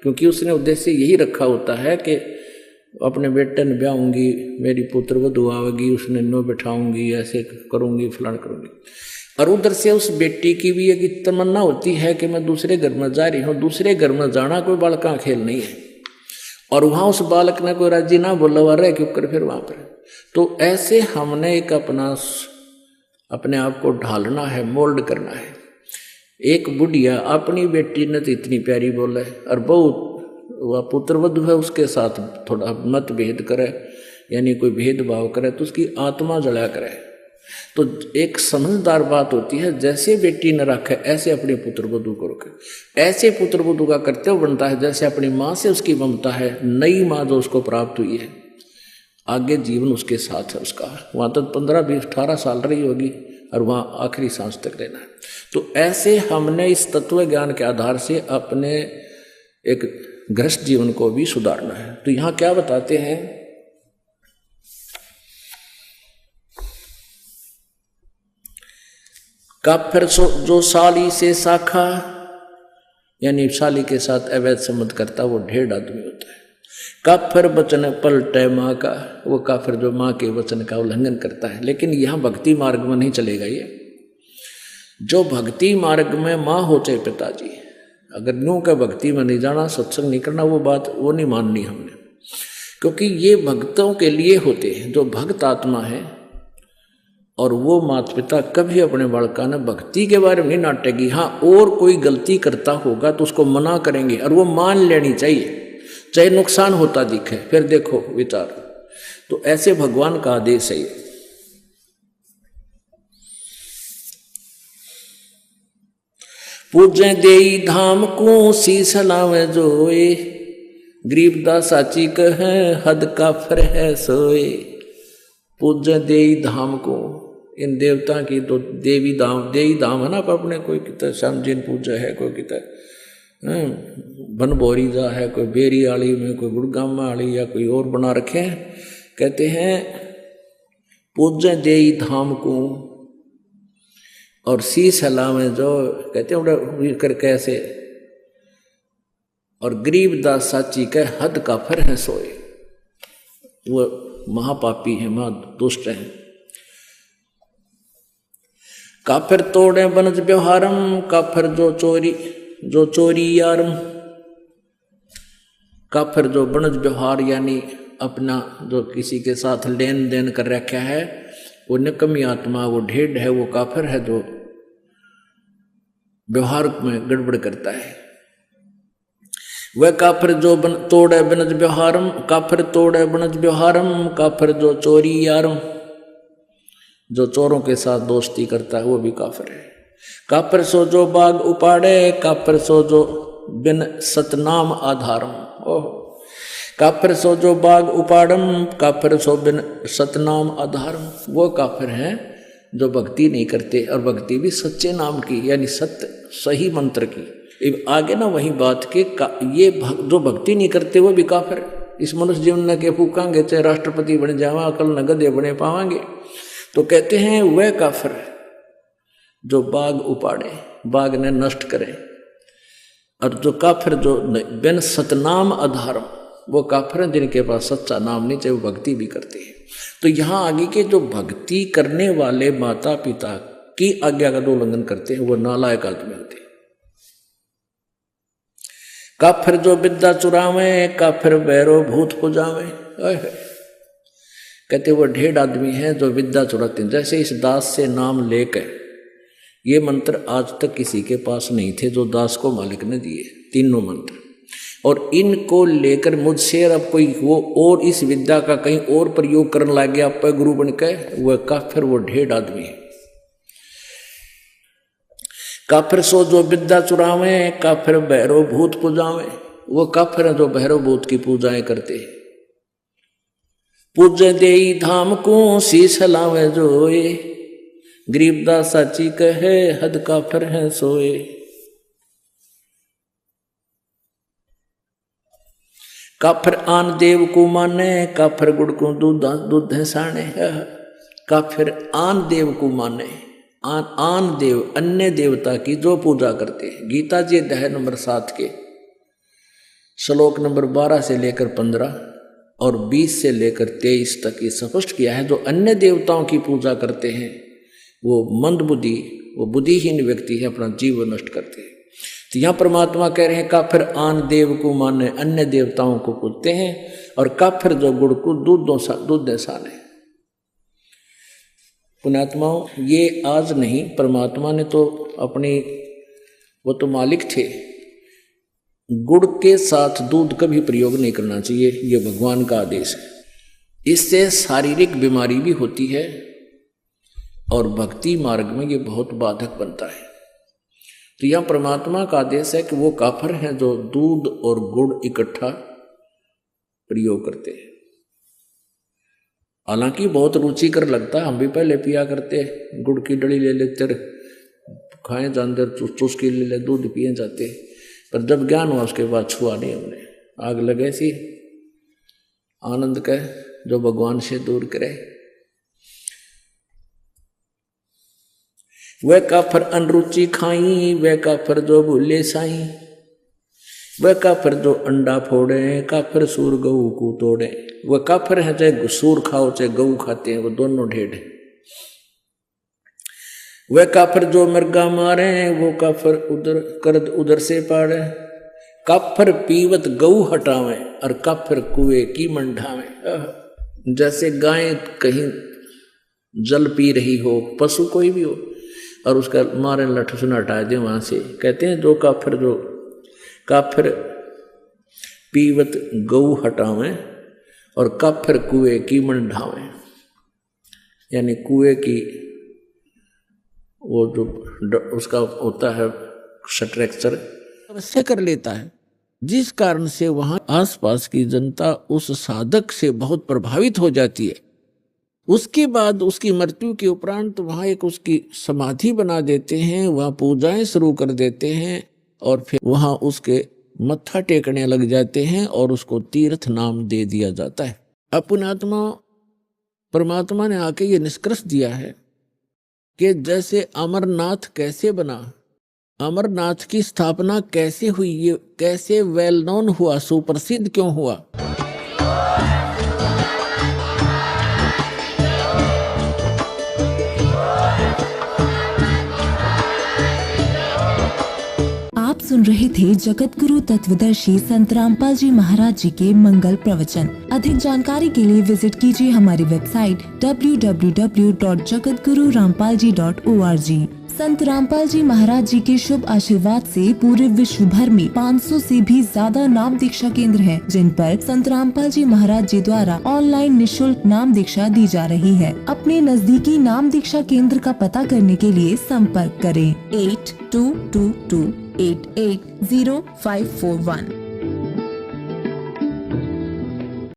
क्योंकि उसने उद्देश्य यही रखा होता है कि अपने बेटे ने ब्याहूंगी, मेरी पुत्र वधू आवेगी, उसने नो बैठाऊंगी, ऐसे करूंगी, फलान करूंगी। और उधर से उस बेटी की भी एक तमन्ना होती है कि मैं दूसरे घर में जा रही हूँ। दूसरे घर में जाना कोई बालका खेल नहीं है, और वहां उस बालक ने कोई राजी ना बोला हुआ रहे क्यों कर फिर वहां पर। तो ऐसे हमने एक अपने आप को ढालना है, मोल्ड करना है। एक बुढ़िया अपनी बेटी ने तो इतनी प्यारी बोले, और बहुत वह पुत्र वधू है उसके साथ थोड़ा मतभेद करे, यानी कोई भेदभाव करे तो उसकी आत्मा जला करे। तो एक समझदार बात होती है, जैसे बेटी न रखे ऐसे अपने पुत्र वधू को रखे। ऐसे पुत्र वधू का कर्तव्य बनता है जैसे अपनी माँ से उसकी ममता है, नई माँ जो उसको प्राप्त हुई है, आगे जीवन उसके साथ है उसका। वहाँ तक 15, 20, 18 साल रही होगी और वहाँ आखिरी सांस तक रहना है। तो ऐसे हमने इस तत्व ज्ञान के आधार से अपने एक गृहस्थ जीवन को भी सुधारना है। तो यहाँ क्या बताते हैं, काफिर जो साली से शाखा, यानी साली के साथ अवैध संबंध करता वो ढेर आदमी होता है। काफिर वचन पलटे माँ का, वो काफिर जो माँ के वचन का उल्लंघन करता है। लेकिन यहाँ भक्ति मार्ग में नहीं चलेगा ये। जो भक्ति मार्ग में माँ हो चाहे पिताजी, अगर न्यू का भक्ति में नहीं जाना, सत्संग नहीं करना, वो बात वो नहीं माननी हमने। क्योंकि ये भक्तों के लिए होते हैं जो भक्त आत्मा है, और वो माता पिता कभी अपने बालका ने भक्ति के बारे में नहीं नाटेगी। हाँ, और कोई गलती करता होगा तो उसको मना करेंगे, और वो मान लेनी चाहिए, चाहे नुकसान होता दिखे। फिर देखो विचार, तो ऐसे भगवान का आदेश है। पूजे देई धाम को शीश लावे जोए, गरीबदास साची कहे हद काफिर है सोए। पूजे देई धाम को, इन देवता की तो देवी धाम है ना, पर अपने कोई कितना श्याम जी पूजा है, कोई कितना बनभोरी जा है, कोई बेरी आली में, कोई गुड़गामा आली या कोई और बना रखे हैं। कहते हैं पूजे देई धाम को और शीश हलावे जो, कहते हैं करके ऐसे, और गरीबदास साची के हद काफिर है सोए। वो महापापी है, महादुष्ट है। काफिर तोड़े बनज व्यवहारम, काफिर जो चोरी यारम। काफिर जो बनज व्यवहार यानी अपना जो किसी के साथ लेन देन कर रखा है, वो निकम्मी आत्मा, वो ढेड है, वो काफिर है जो व्यवहार में गड़बड़ करता है। वह काफिर जो तोड़े बनज व्यवहारम, काफिर तोड़े बनज व्यवहारम, काफिर जो चोरी यारम, जो चोरों के साथ दोस्ती करता है वो भी काफिर है। काफिर सो जो बाग उपाड़े, काफिर सो जो बिन सतनाम आधारम। ओह, काफिर सो जो बाग उपाड़म, काफिर सो बिन सतनाम आधारम। वो काफिर हैं जो भक्ति नहीं करते, और भक्ति भी सच्चे नाम की, यानी सत्य सही मंत्र की। आगे ना वही बात के ये जो भक्ति नहीं करते वो भी काफिर है। इस मनुष्य जीवन न के फूकांगे, चाहे राष्ट्रपति बन जावा, अकल न गधे बने पावांगे। तो कहते हैं वह काफिर है जो बाग उपाड़े, बाग ने नष्ट करे, और जो काफिर जो बिन सतनाम आधारम, वो काफिर हैं जिनके पास सच्चा नाम नहीं, चाहे वो भक्ति भी करते हैं। तो यहाँ आगे के जो भक्ति करने वाले माता पिता की आज्ञा का जो उल्लंघन करते हैं वो नालायक आदमी होते हैं। काफिर जो विद्या चुरावे, काफिर भैरो भूत पुजावे। कहते वो ढेर आदमी हैं जो विद्या चुराते हैं। जैसे इस दास से नाम लेकर, ये मंत्र आज तक किसी के पास नहीं थे जो दास को मालिक ने दिए, तीनों मंत्र, और इनको लेकर मुझसे अब कोई वो और इस विद्या का कहीं और प्रयोग करने लग गया आप गुरु बन के, वह काफिर, वो ढेर आदमी है। काफिर सो जो विद्या चुरावे, काफिर भैरव भूत पूजावे। वो काफिर है जो भैरव भूत की पूजाएं करते हैं। पूजे देई धाम को शीश लावे जोए, गरीबदास साची कहे हद काफिर है सोए। काफिर आन देव को माने, काफिर गुड़ को दूध है साने। काफिर आन देव को माने, आन देव अन्य देवता की जो पूजा करते हैं। गीता जी अध्याय नंबर 7 के श्लोक नंबर 12 से लेकर 15 और 20 से लेकर 23 तक ये स्पष्ट किया है। जो अन्य देवताओं की पूजा करते हैं वो मंदबुद्धि, वो बुद्धिहीन व्यक्ति है, अपना जीवन नष्ट करते हैं। तो यहाँ परमात्मा कह रहे हैं काफिर आन देव को माने, अन्य देवताओं को पूजते हैं, और काफिर जो गुड़ को दूध दे साने। पुण्यात्माओं, ये आज नहीं, परमात्मा ने तो अपनी, वो तो मालिक थे, गुड़ के साथ दूध कभी प्रयोग नहीं करना चाहिए, ये भगवान का आदेश है। इससे शारीरिक बीमारी भी होती है और भक्ति मार्ग में ये बहुत बाधक बनता है। तो यह परमात्मा का आदेश है कि वो काफिर हैं जो दूध और गुड़ इकट्ठा प्रयोग करते हैं। हालांकि बहुत रुचिकर लगता है, हम भी पहले पिया करते, गुड़ की डली ले लेते, खाए जानते, चुस्की ले ले, दूध पिए जाते, पर जब ज्ञान हुआ उसके बाद छुआ नहीं हमने। आग लगे सी आनंद का जो भगवान से दूर करे। वह काफिर अनरुचि खाई, वह काफिर जो भूले साई, वह काफिर जो अंडा फोड़े, काफिर सूर गऊ को तोड़े। वह काफिर है, चाहे सूर खाओ चाहे गऊ खाते हैं, वो दोनों ढेड़ है। वह काफिर जो मृगा मारे, वो काफिर उधर करद उधर से पाड़े। काफिर पीवत गऊ हटावे, और काफिर कुएं की मंढावे। जैसे गाय कहीं जल पी रही हो, पशु कोई भी हो, और उसका मारे लठ सुन हटा दे वहां से, कहते हैं जो काफिर पीवत गऊ हटावे और काफिर कुएं की मंढावे। यानी कुएं की वो जो उसका होता है स्ट्रक्चर अवश्य कर लेता है, जिस कारण से वहां आसपास की जनता उस साधक से बहुत प्रभावित हो जाती है। उसके बाद उसकी मृत्यु के उपरांत वहां एक उसकी समाधि बना देते हैं, वहां पूजाएं शुरू कर देते हैं, और फिर वहां उसके मत्था टेकने लग जाते हैं और उसको तीर्थ नाम दे दिया जाता है। अपनात्मा परमात्मा ने आके ये निष्कर्ष दिया है कि जैसे अमरनाथ कैसे बना, अमरनाथ की स्थापना कैसे हुई, ये कैसे वेल नोन हुआ, सुप्रसिद्ध क्यों हुआ। आप सुन रहे थे जगत गुरु तत्वदर्शी संत रामपाल जी महाराज जी के मंगल प्रवचन। अधिक जानकारी के लिए विजिट कीजिए हमारी वेबसाइट www.jagatgururampalji.org। संत रामपाल जी महाराज जी के शुभ आशीर्वाद से पूरे विश्व भर में 500 से भी ज्यादा नाम दीक्षा केंद्र हैं, जिन पर संत रामपाल जी महाराज जी द्वारा ऑनलाइन निशुल्क नाम दीक्षा दी जा रही है। अपने नजदीकी नाम दीक्षा केंद्र का पता करने के लिए संपर्क करें 8222880541।